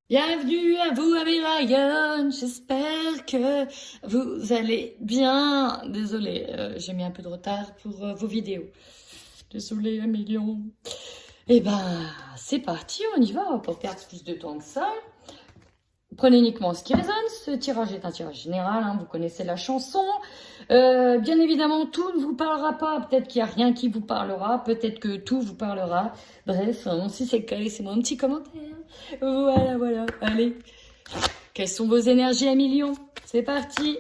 Bienvenue à vous, Ami Ryan. J'espère que vous allez bien. Désolée, j'ai mis un peu de retard pour vos vidéos. Désolée, un million. Eh ben, c'est parti, on y va. On va pas perdre plus de temps que ça. Prenez uniquement ce qui résonne. Ce tirage est un tirage général, hein, vous connaissez la chanson. Bien évidemment, tout ne vous parlera pas. Peut-être qu'il n'y a rien qui vous parlera. Peut-être que tout vous parlera. Bref, hein, si c'est le cas, laissez-moi un petit commentaire. Voilà, voilà. Allez. Quelles sont vos énergies à millions? C'est parti.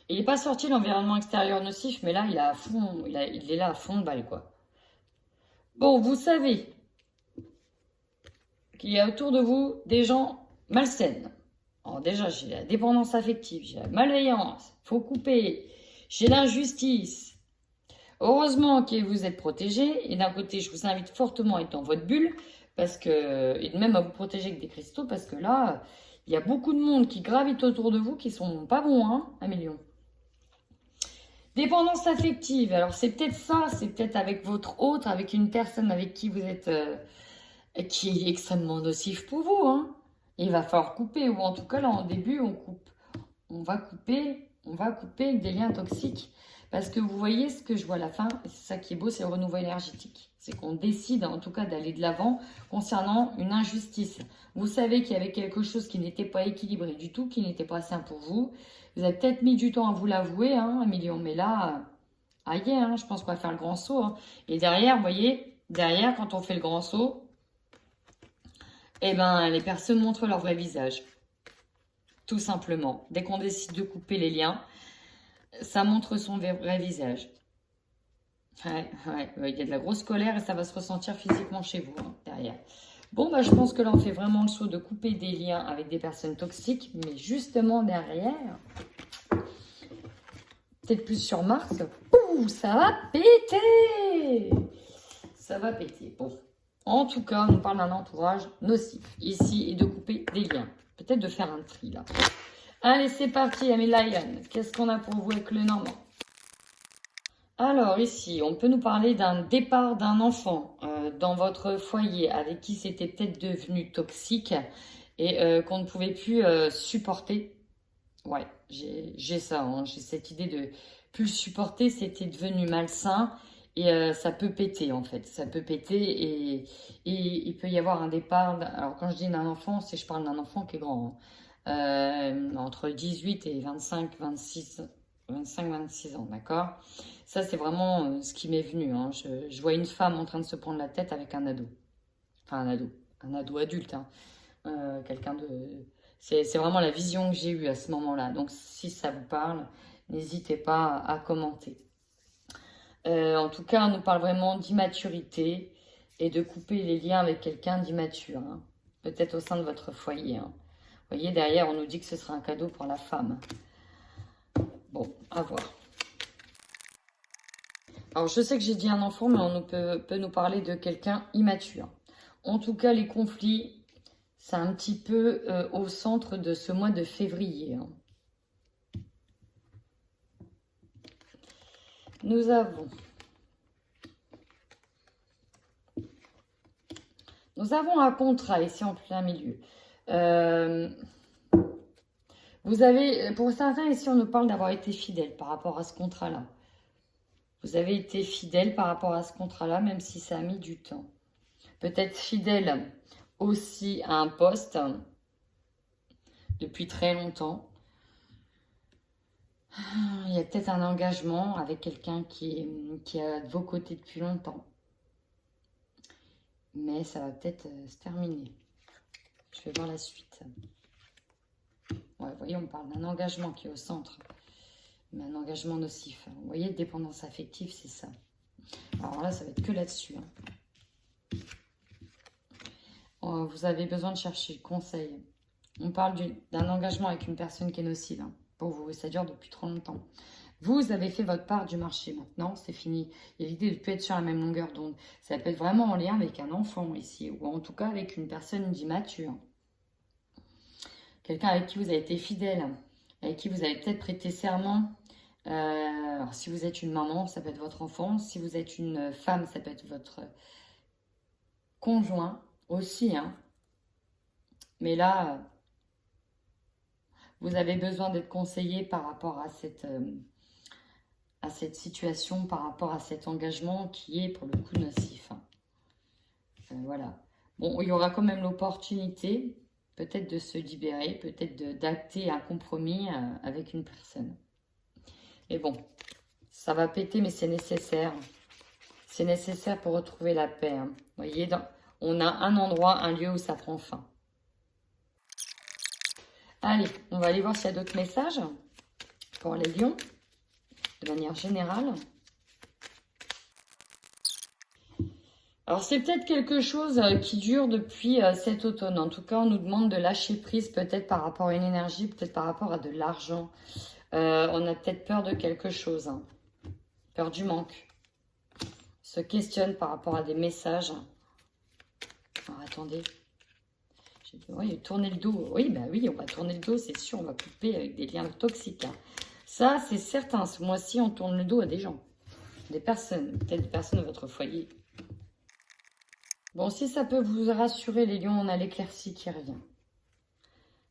Il n'est pas sorti de l'environnement extérieur nocif, mais là, il est à fond, il est là à fond de balle, quoi. Bon, vous savez qu'il y a autour de vous des gens malsaines. Alors déjà, j'ai la dépendance affective, j'ai la malveillance, faut couper, j'ai l'injustice. Heureusement que vous êtes protégés, et d'un côté, je vous invite fortement à être dans votre bulle, parce que, et même à vous protéger avec des cristaux, parce que là, il y a beaucoup de monde qui gravite autour de vous qui sont pas bons, hein, un million. Dépendance affective, alors c'est peut-être ça, c'est peut-être avec votre autre, avec une personne avec qui vous êtes, qui est extrêmement nocif pour vous, hein. Il va falloir couper, ou en tout cas là en début on coupe. On va couper des liens toxiques. Parce que vous voyez ce que je vois à la fin, et c'est ça qui est beau, c'est le renouveau énergétique. C'est qu'on décide en tout cas d'aller de l'avant concernant une injustice. Vous savez qu'il y avait quelque chose qui n'était pas équilibré du tout, qui n'était pas sain pour vous. Vous avez peut-être mis du temps à vous l'avouer, hein, un million, mais là, aïe, hein, je pense qu'on va faire le grand saut. Hein. Et derrière, vous voyez, derrière, quand on fait le grand saut, eh ben, les personnes montrent leur vrai visage. Tout simplement. Dès qu'on décide de couper les liens, ça montre son vrai visage. Ouais, il y a de la grosse colère et ça va se ressentir physiquement chez vous, hein, derrière. Bon, bah, je pense que là, on fait vraiment le saut de couper des liens avec des personnes toxiques, mais justement derrière, peut-être plus sur Mars, ouh, ça va péter. Ça va péter. Bon, en tout cas, on parle d'un entourage nocif ici et de couper des liens. Peut-être de faire un tri, là. Allez, c'est parti, Amy Lion. Qu'est-ce qu'on a pour vous avec le Normand? Alors ici, on peut nous parler d'un départ d'un enfant dans votre foyer avec qui c'était peut-être devenu toxique et qu'on ne pouvait plus supporter. Ouais, j'ai ça, hein, j'ai cette idée de plus le supporter, c'était devenu malsain et ça peut péter en fait. Ça peut péter et il peut y avoir un départ. Alors quand je dis d'un enfant, je parle d'un enfant qui est grand, hein. Entre 18 et 25-26 ans, d'accord? Ça, c'est vraiment ce qui m'est venu, hein. Je vois une femme en train de se prendre la tête avec un ado. Enfin, un ado adulte, hein. Quelqu'un de... C'est vraiment la vision que j'ai eue à ce moment-là. Donc, si ça vous parle, n'hésitez pas à commenter. En tout cas, on nous parle vraiment d'immaturité et de couper les liens avec quelqu'un d'immature, hein. Peut-être au sein de votre foyer, hein. Vous voyez, derrière, on nous dit que ce sera un cadeau pour la femme. Bon, à voir. Alors, je sais que j'ai dit un enfant, mais on peut nous parler de quelqu'un immature. En tout cas, les conflits, c'est un petit peu au centre de ce mois de février, hein. Nous avons un contrat ici en plein milieu. Vous avez, pour certains ici, on nous parle d'avoir été fidèle par rapport à ce contrat-là. Vous avez été fidèle par rapport à ce contrat-là, même si ça a mis du temps. Peut-être fidèle aussi à un poste depuis très longtemps. Il y a peut-être un engagement avec quelqu'un qui est de vos côtés depuis longtemps. Mais ça va peut-être se terminer. Je vais voir la suite. Ouais, vous voyez, on parle d'un engagement qui est au centre. Mais un engagement nocif. Vous voyez, dépendance affective, c'est ça. Alors là, ça va être que là-dessus, hein. Vous avez besoin de chercher conseil. On parle d'un engagement avec une personne qui est nocive, hein, pour vous. Ça dure depuis trop longtemps. Vous avez fait votre part du marché maintenant, c'est fini. Il y a l'idée de ne plus être sur la même longueur d'onde. Ça peut être vraiment en lien avec un enfant ici, ou en tout cas avec une personne d'immature. Quelqu'un avec qui vous avez été fidèle, avec qui vous avez peut-être prêté serment. Alors si vous êtes une maman, ça peut être votre enfant. Si vous êtes une femme, ça peut être votre conjoint aussi, hein. Mais là, vous avez besoin d'être conseillé par rapport à cette situation, par rapport à cet engagement qui est pour le coup nocif, hein. Voilà. Bon, il y aura quand même l'opportunité, peut-être de se libérer, peut-être d'acter un compromis avec une personne. Mais bon, ça va péter, mais c'est nécessaire. C'est nécessaire pour retrouver la paix, hein. Vous voyez, on a un endroit, un lieu où ça prend fin. Allez, on va aller voir s'il y a d'autres messages pour les lions, de manière générale. Alors, c'est peut-être quelque chose qui dure depuis cet automne. En tout cas, on nous demande de lâcher prise, peut-être par rapport à une énergie, peut-être par rapport à de l'argent. On a peut-être peur de quelque chose, hein. Peur du manque. Se questionne par rapport à des messages. Alors, attendez. Oui, tourner le dos. Oui, bah oui, on va tourner le dos, c'est sûr. On va couper avec des liens toxiques, hein. Ça, c'est certain. Ce mois-ci, on tourne le dos à des gens. Des personnes. Peut-être des personnes de votre foyer. Bon, si ça peut vous rassurer, les lions, on a l'éclaircie qui revient.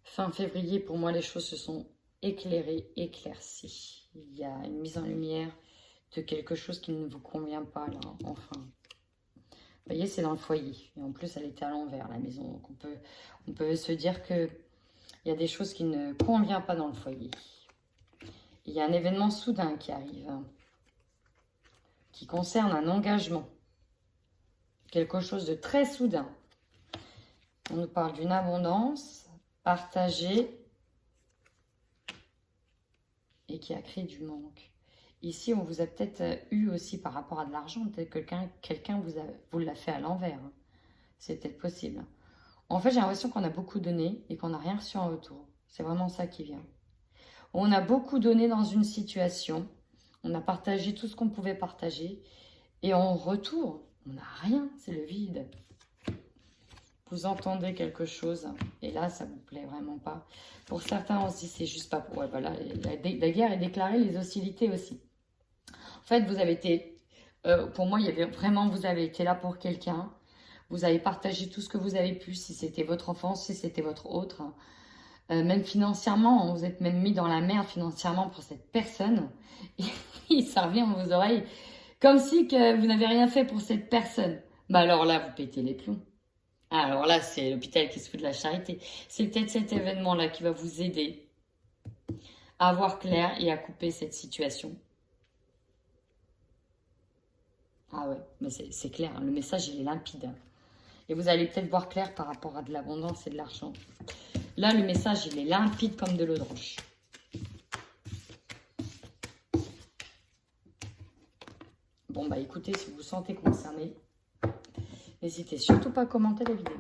Fin février, pour moi, les choses se sont éclairées, éclaircies. Il y a une mise en lumière de quelque chose qui ne vous convient pas, là, enfin. Vous voyez, c'est dans le foyer. Et en plus, elle était à l'envers, la maison. Donc, on peut se dire qu'il y a des choses qui ne conviennent pas dans le foyer. Il y a un événement soudain qui arrive, hein, qui concerne un engagement. Quelque chose de très soudain. On nous parle d'une abondance partagée et qui a créé du manque. Ici, on vous a peut-être eu aussi par rapport à de l'argent. Peut-être que quelqu'un vous l'a fait à l'envers. C'est peut-être possible. En fait, j'ai l'impression qu'on a beaucoup donné et qu'on n'a rien reçu en retour. C'est vraiment ça qui vient. On a beaucoup donné dans une situation. On a partagé tout ce qu'on pouvait partager. Et en retour, on n'a rien. C'est le vide. Vous entendez quelque chose et là, ça vous plaît vraiment pas. Pour certains, on se dit c'est juste pas pour... Ouais, voilà, la guerre est déclarée, les hostilités aussi. En fait, vous avez été... pour moi, il y avait vraiment, vous avez été là pour quelqu'un. Vous avez partagé tout ce que vous avez pu, si c'était votre enfance, si c'était votre autre. Même financièrement, vous êtes même mis dans la merde financièrement pour cette personne. Et ça revient dans vos oreilles. Comme si que vous n'avez rien fait pour cette personne. Bah alors là, vous pétez les plombs. Alors là, c'est l'hôpital qui se fout de la charité. C'est peut-être cet événement-là qui va vous aider à voir clair et à couper cette situation. Ah ouais, mais c'est clair, hein, le message, il est limpide, hein. Et vous allez peut-être voir clair par rapport à de l'abondance et de l'argent. Là, le message, il est limpide comme de l'eau de roche. Bon, bah écoutez, si vous vous sentez concerné, n'hésitez surtout pas à commenter la vidéo.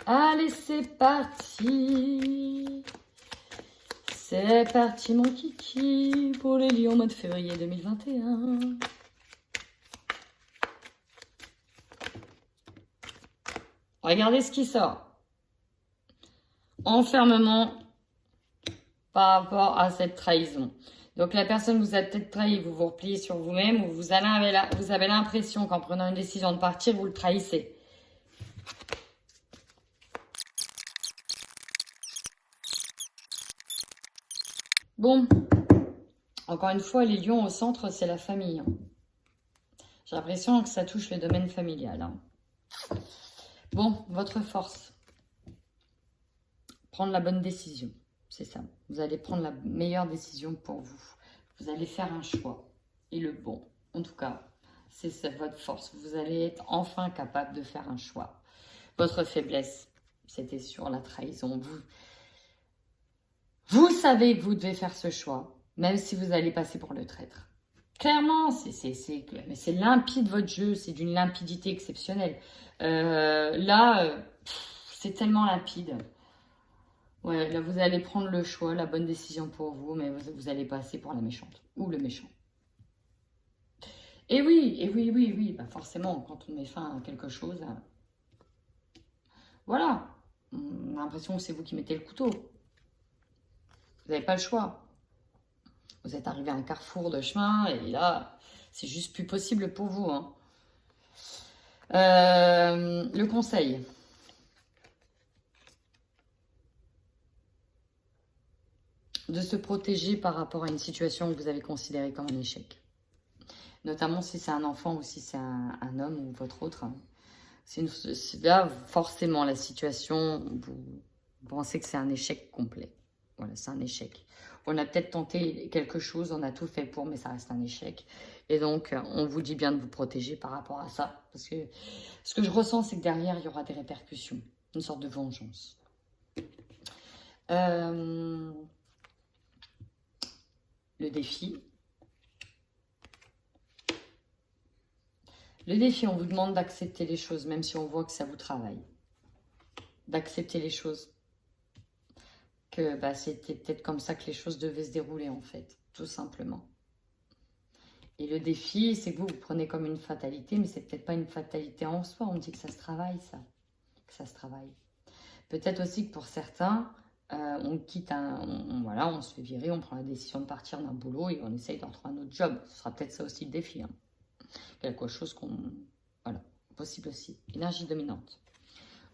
Allez, c'est parti. C'est parti, mon kiki, pour les lions mois de février 2021. Regardez ce qui sort. Enfermement par rapport à cette trahison. Donc la personne vous a peut-être trahi, vous vous repliez sur vous-même, ou vous avez l'impression qu'en prenant une décision de partir, vous le trahissez. Bon, encore une fois, les lions au centre, c'est la famille, hein. J'ai l'impression que ça touche le domaine familial, hein. Bon, votre force. Prendre la bonne décision, c'est ça. Vous allez prendre la meilleure décision pour vous. Vous allez faire un choix. Et le bon, en tout cas, c'est votre force. Vous allez être enfin capable de faire un choix. Votre faiblesse, c'était sur la trahison. Vous savez que vous devez faire ce choix, même si vous allez passer pour le traître. Clairement, c'est limpide votre jeu, c'est d'une limpidité exceptionnelle. Là, c'est tellement limpide. Ouais, là, vous allez prendre le choix, la bonne décision pour vous, mais vous allez passer pour la méchante ou le méchant. Et oui, bah forcément, quand on met fin à quelque chose, voilà, on a l'impression que c'est vous qui mettez le couteau. Vous n'avez pas le choix. Vous êtes arrivé à un carrefour de chemin et là, c'est juste plus possible pour vous, hein. Le conseil. De se protéger par rapport à une situation que vous avez considérée comme un échec. Notamment si c'est un enfant ou si c'est un homme ou votre autre. Là, forcément, la situation, vous pensez que c'est un échec complet. Voilà, c'est un échec. On a peut-être tenté quelque chose, on a tout fait pour, mais ça reste un échec. Et donc, on vous dit bien de vous protéger par rapport à ça. Parce que ce que je ressens, c'est que derrière, il y aura des répercussions. Une sorte de vengeance. Le défi. Le défi, on vous demande d'accepter les choses, même si on voit que ça vous travaille. D'accepter les choses. Que bah, c'était peut-être comme ça que les choses devaient se dérouler, en fait. Tout simplement. Et le défi, c'est que vous prenez comme une fatalité, mais c'est peut-être pas une fatalité en soi. On dit que ça se travaille, ça. Que ça se travaille. Peut-être aussi que pour certains, on quitte voilà, on se fait virer, on prend la décision de partir d'un boulot et on essaye d'en trouver un autre job. Ce sera peut-être ça aussi le défi. Hein. Quelque chose qu'on... Voilà, possible aussi. Énergie dominante.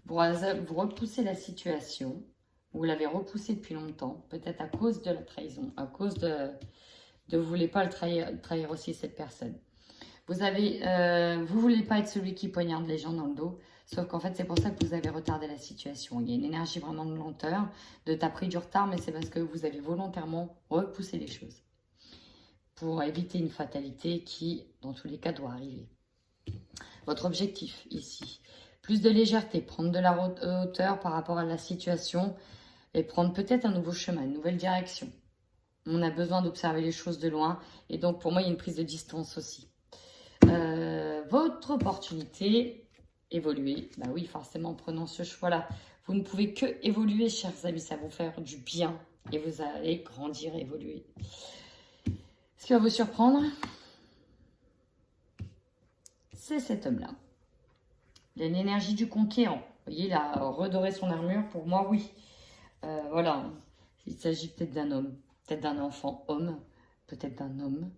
Vous repoussez la situation. Vous l'avez repoussée depuis longtemps. Peut-être à cause de la trahison. À cause de vous ne voulez pas le trahir aussi cette personne. Vous voulez pas être celui qui poignarde les gens dans le dos. Sauf qu'en fait, c'est pour ça que vous avez retardé la situation. Il y a une énergie vraiment de lenteur, de t'as pris du retard, mais c'est parce que vous avez volontairement repoussé les choses. Pour éviter une fatalité qui, dans tous les cas, doit arriver. Votre objectif ici, plus de légèreté, prendre de la hauteur par rapport à la situation et prendre peut-être un nouveau chemin, une nouvelle direction. On a besoin d'observer les choses de loin et donc pour moi, il y a une prise de distance aussi. Votre opportunité, évoluer. Bah oui, forcément, en prenant ce choix-là. Vous ne pouvez que évoluer, chers amis. Ça va vous faire du bien et vous allez grandir, évoluer. Ce qui va vous surprendre, c'est cet homme-là. Il a l'énergie du conquérant. Vous voyez, il a redoré son armure. Pour moi, oui. Voilà. Il s'agit peut-être d'un homme, peut-être d'un enfant homme, peut-être d'un homme,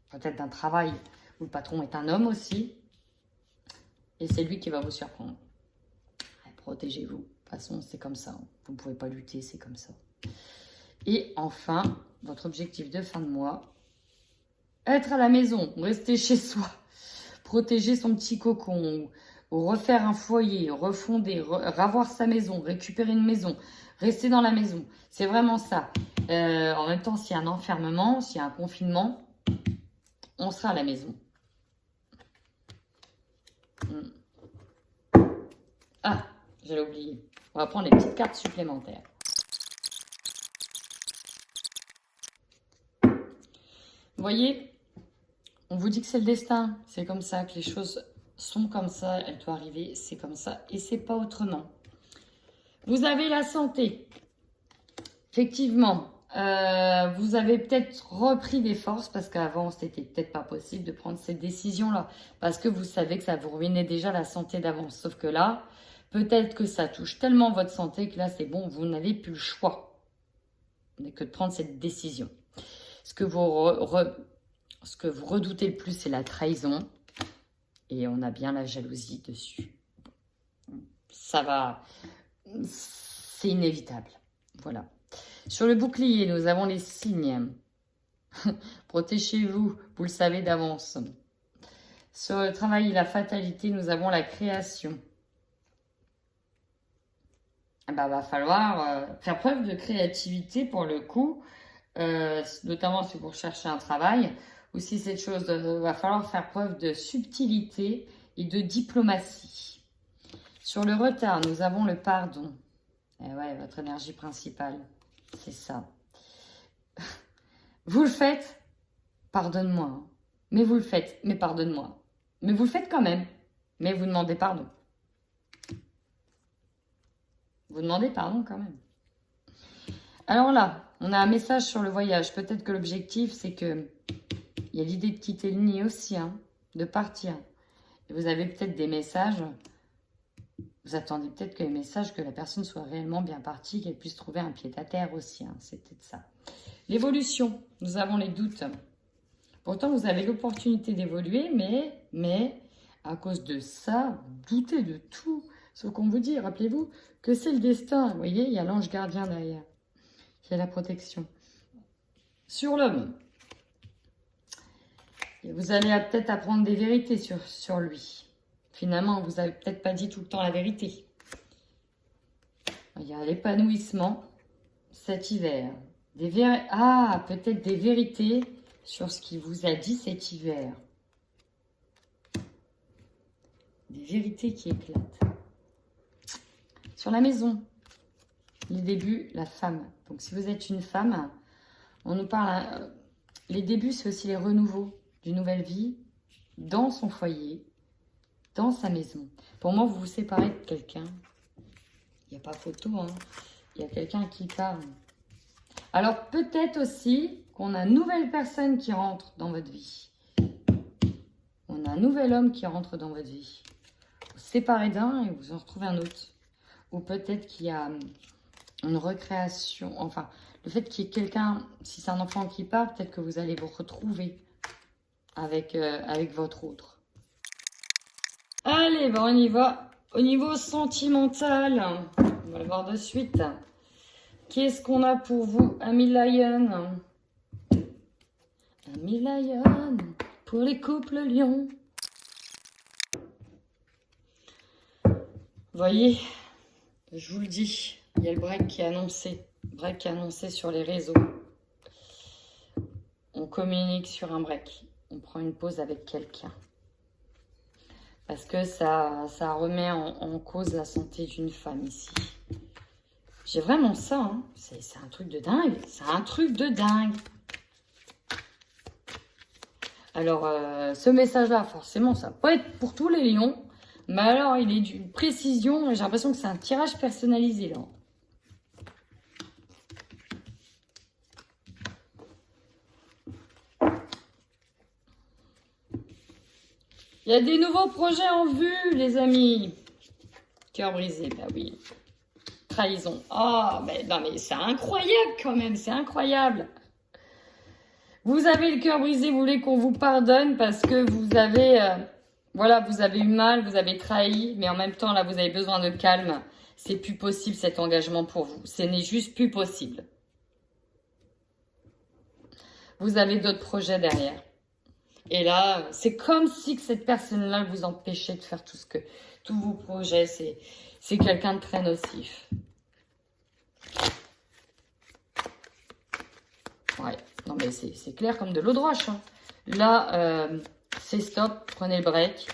peut-être d'un travail où le patron est un homme aussi. Et c'est lui qui va vous surprendre. Protégez-vous. De toute façon, c'est comme ça. Vous ne pouvez pas lutter, c'est comme ça. Et enfin, votre objectif de fin de mois, être à la maison, rester chez soi, protéger son petit cocon, ou refaire un foyer, refonder, ravoir sa maison, récupérer une maison, rester dans la maison. C'est vraiment ça. En même temps, s'il y a un enfermement, s'il y a un confinement, on sera à la maison. Ah, j'allais oublier. On va prendre les petites cartes supplémentaires. Vous voyez, on vous dit que c'est le destin. C'est comme ça, que les choses sont comme ça. Elles doivent arriver, c'est comme ça. Et c'est pas autrement. Vous avez la santé. Effectivement, vous avez peut-être repris des forces parce qu'avant, c'était peut-être pas possible de prendre ces décisions-là. Parce que vous savez que ça vous ruinait déjà la santé d'avance. Sauf que là, peut-être que ça touche tellement votre santé que là, c'est bon, vous n'avez plus le choix que de prendre cette décision. Ce que vous redoutez le plus, c'est la trahison. Et on a bien la jalousie dessus. Ça va, c'est inévitable. Voilà. Sur le bouclier, nous avons les signes. Protégez-vous, vous le savez d'avance. Sur le travail et la fatalité, nous avons la création. Bah, va falloir faire preuve de créativité pour le coup, notamment si vous recherchez un travail, ou si cette chose, va falloir faire preuve de subtilité et de diplomatie. Sur le retard, nous avons le pardon. Et ouais, votre énergie principale, c'est ça. Vous le faites, pardonne-moi. Mais vous le faites, mais pardonne-moi. Mais vous le faites quand même, mais vous demandez pardon. Vous demandez pardon quand même. Alors là, on a un message sur le voyage. Peut-être que l'objectif, c'est que il y a l'idée de quitter le nid aussi, hein, de partir. Et vous avez peut-être des messages. Vous attendez peut-être que les messages, que la personne soit réellement bien partie, qu'elle puisse trouver un pied-à-terre aussi. Hein, c'est peut-être ça. L'évolution, nous avons les doutes. Pourtant, vous avez l'opportunité d'évoluer, mais À cause de ça, vous doutez de tout ce qu'on vous dit. Rappelez-vous que c'est le destin. Vous voyez, il y a l'ange gardien derrière. Il y a la protection. Sur l'homme, vous allez peut-être apprendre des vérités sur lui. Finalement, vous n'avez peut-être pas dit tout le temps la vérité. Il y a l'épanouissement cet hiver. Peut-être des vérités sur ce qu'il vous a dit cet hiver. Des vérités qui éclatent. Sur la maison, les débuts, la femme. Donc si vous êtes une femme, on nous parle... les débuts, c'est aussi les renouveaux d'une nouvelle vie dans son foyer, dans sa maison. Pour moi, vous vous séparez de quelqu'un. Il n'y a pas photo, hein. Il y a quelqu'un qui parle. Alors peut-être aussi qu'on a une nouvelle personne qui rentre dans votre vie. On a un nouvel homme qui rentre dans votre vie. Vous séparez d'un et vous en retrouvez un autre. Ou peut-être qu'il y a une recréation. Enfin, le fait qu'il y ait quelqu'un, si c'est un enfant qui part, peut-être que vous allez vous retrouver avec votre autre. Allez, on y va. Au niveau sentimental, on va le voir de suite. Qu'est-ce qu'on a pour vous, Ami Lion? Ami Lion, pour les couples lions. Vous voyez, je vous le dis, il y a le break qui est annoncé. Break qui est annoncé sur les réseaux. On communique sur un break. On prend une pause avec quelqu'un. Parce que ça remet en cause la santé d'une femme ici. J'ai vraiment ça, hein. C'est un truc de dingue. C'est un truc de dingue. Alors, ce message-là, forcément, ça va pas être pour tous les lions. Mais alors, il est d'une précision. J'ai l'impression que c'est un tirage personnalisé, là. Il y a des nouveaux projets en vue, les amis. Cœur brisé, bah oui. Trahison. Oh, mais non, mais c'est incroyable quand même, c'est incroyable. Vous avez le cœur brisé, vous voulez qu'on vous pardonne parce que vous avez, voilà, vous avez eu mal, vous avez trahi, mais en même temps, là, vous avez besoin de calme. C'est plus possible cet engagement pour vous. Ce n'est juste plus possible. Vous avez d'autres projets derrière. Et là, c'est comme si que cette personne-là vous empêchait de faire tous vos projets. C'est quelqu'un de très nocif. Ouais, non mais c'est clair comme de l'eau de roche. Hein. Là, c'est stop, prenez le break.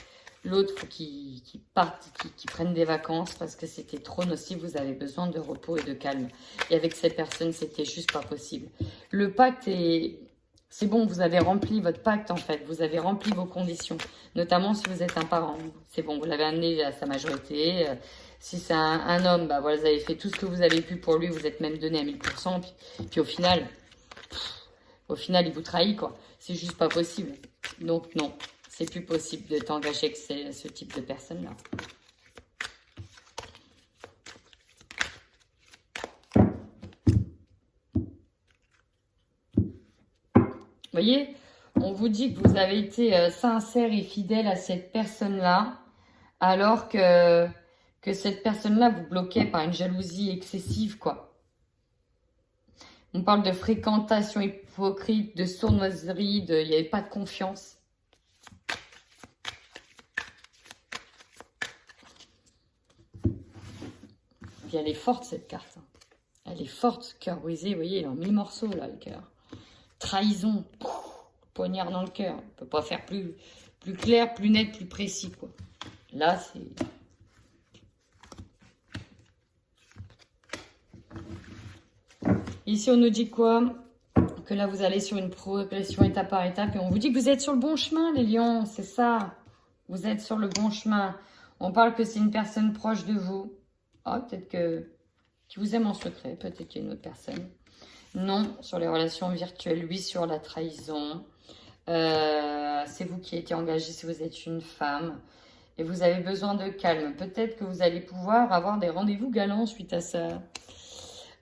L'autre, faut qu'il parte, qu'il prenne des vacances parce que c'était trop nocif. Vous avez besoin de repos et de calme. Et avec cette personne, c'était juste pas possible. Le pacte est... C'est bon, vous avez rempli votre pacte en fait, vous avez rempli vos conditions, notamment si vous êtes un parent. C'est bon, vous l'avez amené à sa majorité. Si c'est un homme, bah voilà, vous avez fait tout ce que vous avez pu pour lui, vous êtes même donné à 1000%. Puis au final, il vous trahit quoi. C'est juste pas possible. Donc non, c'est plus possible de t'engager avec ce type de personne-là. Vous voyez, on vous dit que vous avez été sincère et fidèle à cette personne-là, alors que cette personne-là vous bloquait par une jalousie excessive, quoi. On parle de fréquentation hypocrite, de sournoiserie, il n'y avait pas de confiance. Puis elle est forte, cette carte. Elle est forte, cœur brisé, vous voyez, il est en 1000 morceaux, là, le cœur. Trahison, poignard dans le cœur. On ne peut pas faire plus clair, plus net, plus précis, quoi. Là, c'est... Ici, on nous dit quoi? Que là, vous allez sur une progression étape par étape. Et on vous dit que vous êtes sur le bon chemin, les lions. C'est ça. Vous êtes sur le bon chemin. On parle que c'est une personne proche de vous. Ah, peut-être qui vous aime en secret. Peut-être qu'il y a une autre personne. Non, sur les relations virtuelles, oui, sur la trahison. C'est vous qui été engagé si vous êtes une femme. Et vous avez besoin de calme. Peut-être que vous allez pouvoir avoir des rendez-vous galants suite à ça.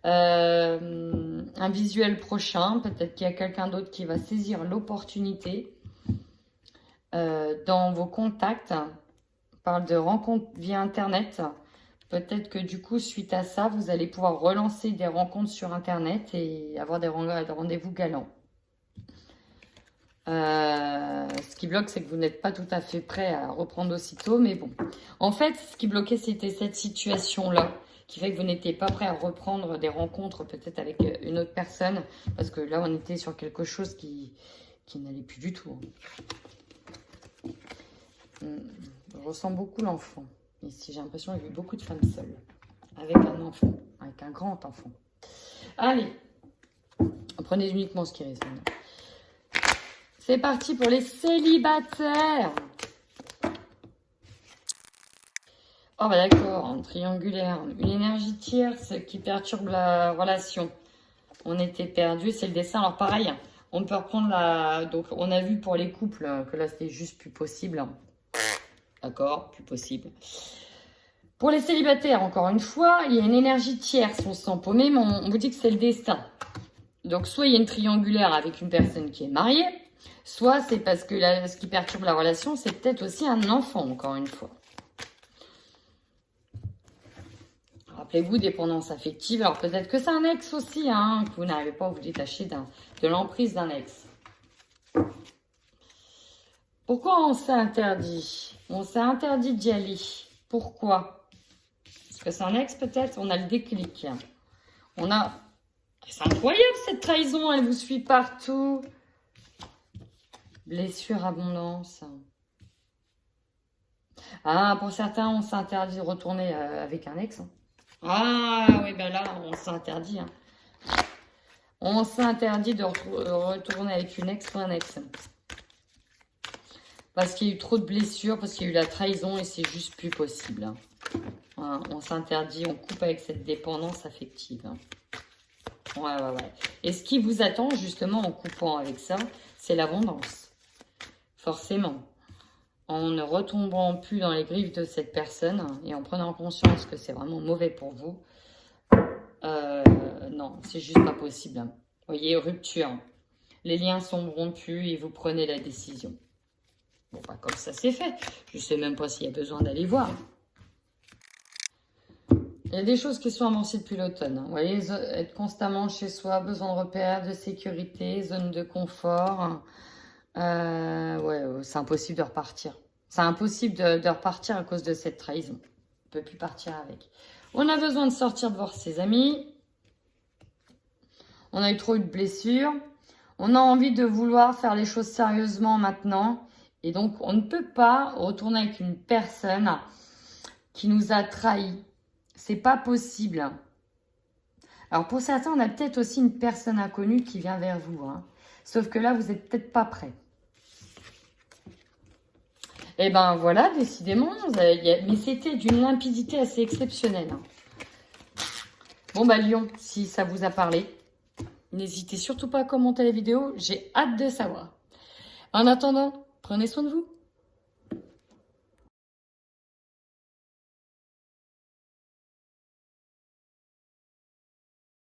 Un visuel prochain. Peut-être qu'il y a quelqu'un d'autre qui va saisir l'opportunité. dans vos contacts. On parle de rencontres via Internet. Peut-être que du coup, suite à ça, vous allez pouvoir relancer des rencontres sur Internet et avoir des rendez-vous galants. Ce qui bloque, c'est que vous n'êtes pas tout à fait prêt à reprendre aussitôt. Mais bon, en fait, ce qui bloquait, c'était cette situation-là, qui fait que vous n'étiez pas prêt à reprendre des rencontres peut-être avec une autre personne. Parce que là, on était sur quelque chose qui n'allait plus du tout. Je ressens beaucoup l'enfant. Ici, j'ai l'impression qu'il y a eu beaucoup de femmes seules. Avec un enfant. Avec un grand enfant. Allez. Prenez uniquement ce qui résonne. C'est parti pour les célibataires. Oh bah d'accord, un triangulaire. Une énergie tierce qui perturbe la relation. On était perdu, c'est le dessin. Alors pareil, on peut reprendre la... Donc on a vu pour les couples que là c'était juste plus possible. D'accord, plus possible. Pour les célibataires, encore une fois, il y a une énergie tierce, on se sent paumé, mais on vous dit que c'est le destin. Donc soit il y a une triangulaire avec une personne qui est mariée, soit c'est parce que ce qui perturbe la relation, c'est peut-être aussi un enfant, encore une fois. Rappelez-vous, dépendance affective. Alors peut-être que c'est un ex aussi, hein, que vous n'arrivez pas à vous détacher de l'emprise d'un ex. Pourquoi on s'est interdit? On s'est interdit d'y aller. Pourquoi? Parce que c'est un ex peut-être, on a le déclic. On a... C'est incroyable cette trahison, elle vous suit partout. Blessure, abondance. Ah, pour certains, on s'interdit de retourner avec un ex. Ah, oui, ben là, on s'interdit. On s'interdit de retourner avec une ex ou un ex. Parce qu'il y a eu trop de blessures, parce qu'il y a eu la trahison et c'est juste plus possible. On s'interdit, on coupe avec cette dépendance affective. Ouais. Et ce qui vous attend, justement, en coupant avec ça, c'est l'abondance. Forcément. En ne retombant plus dans les griffes de cette personne et en prenant conscience que c'est vraiment mauvais pour vous, non, c'est juste pas possible. Vous voyez, rupture. Les liens sont rompus et vous prenez la décision. Bon, pas comme ça c'est fait. Je ne sais même pas s'il y a besoin d'aller voir. Il y a des choses qui sont avancées depuis l'automne. Vous voyez, être constamment chez soi, besoin de repères, de sécurité, zone de confort. Ouais, c'est impossible de repartir. C'est impossible de repartir à cause de cette trahison. On ne peut plus partir avec. On a besoin de sortir de voir ses amis. On a eu trop de blessures. On a envie de vouloir faire les choses sérieusement maintenant. Et donc, on ne peut pas retourner avec une personne qui nous a trahis. C'est pas possible. Alors, pour certains, on a peut-être aussi une personne inconnue qui vient vers vous. Sauf que là, vous n'êtes peut-être pas prêt. Et ben voilà, décidément, mais c'était d'une limpidité assez exceptionnelle. Bon, bah Lion, si ça vous a parlé, n'hésitez surtout pas à commenter la vidéo. J'ai hâte de savoir. En attendant, prenez soin de vous.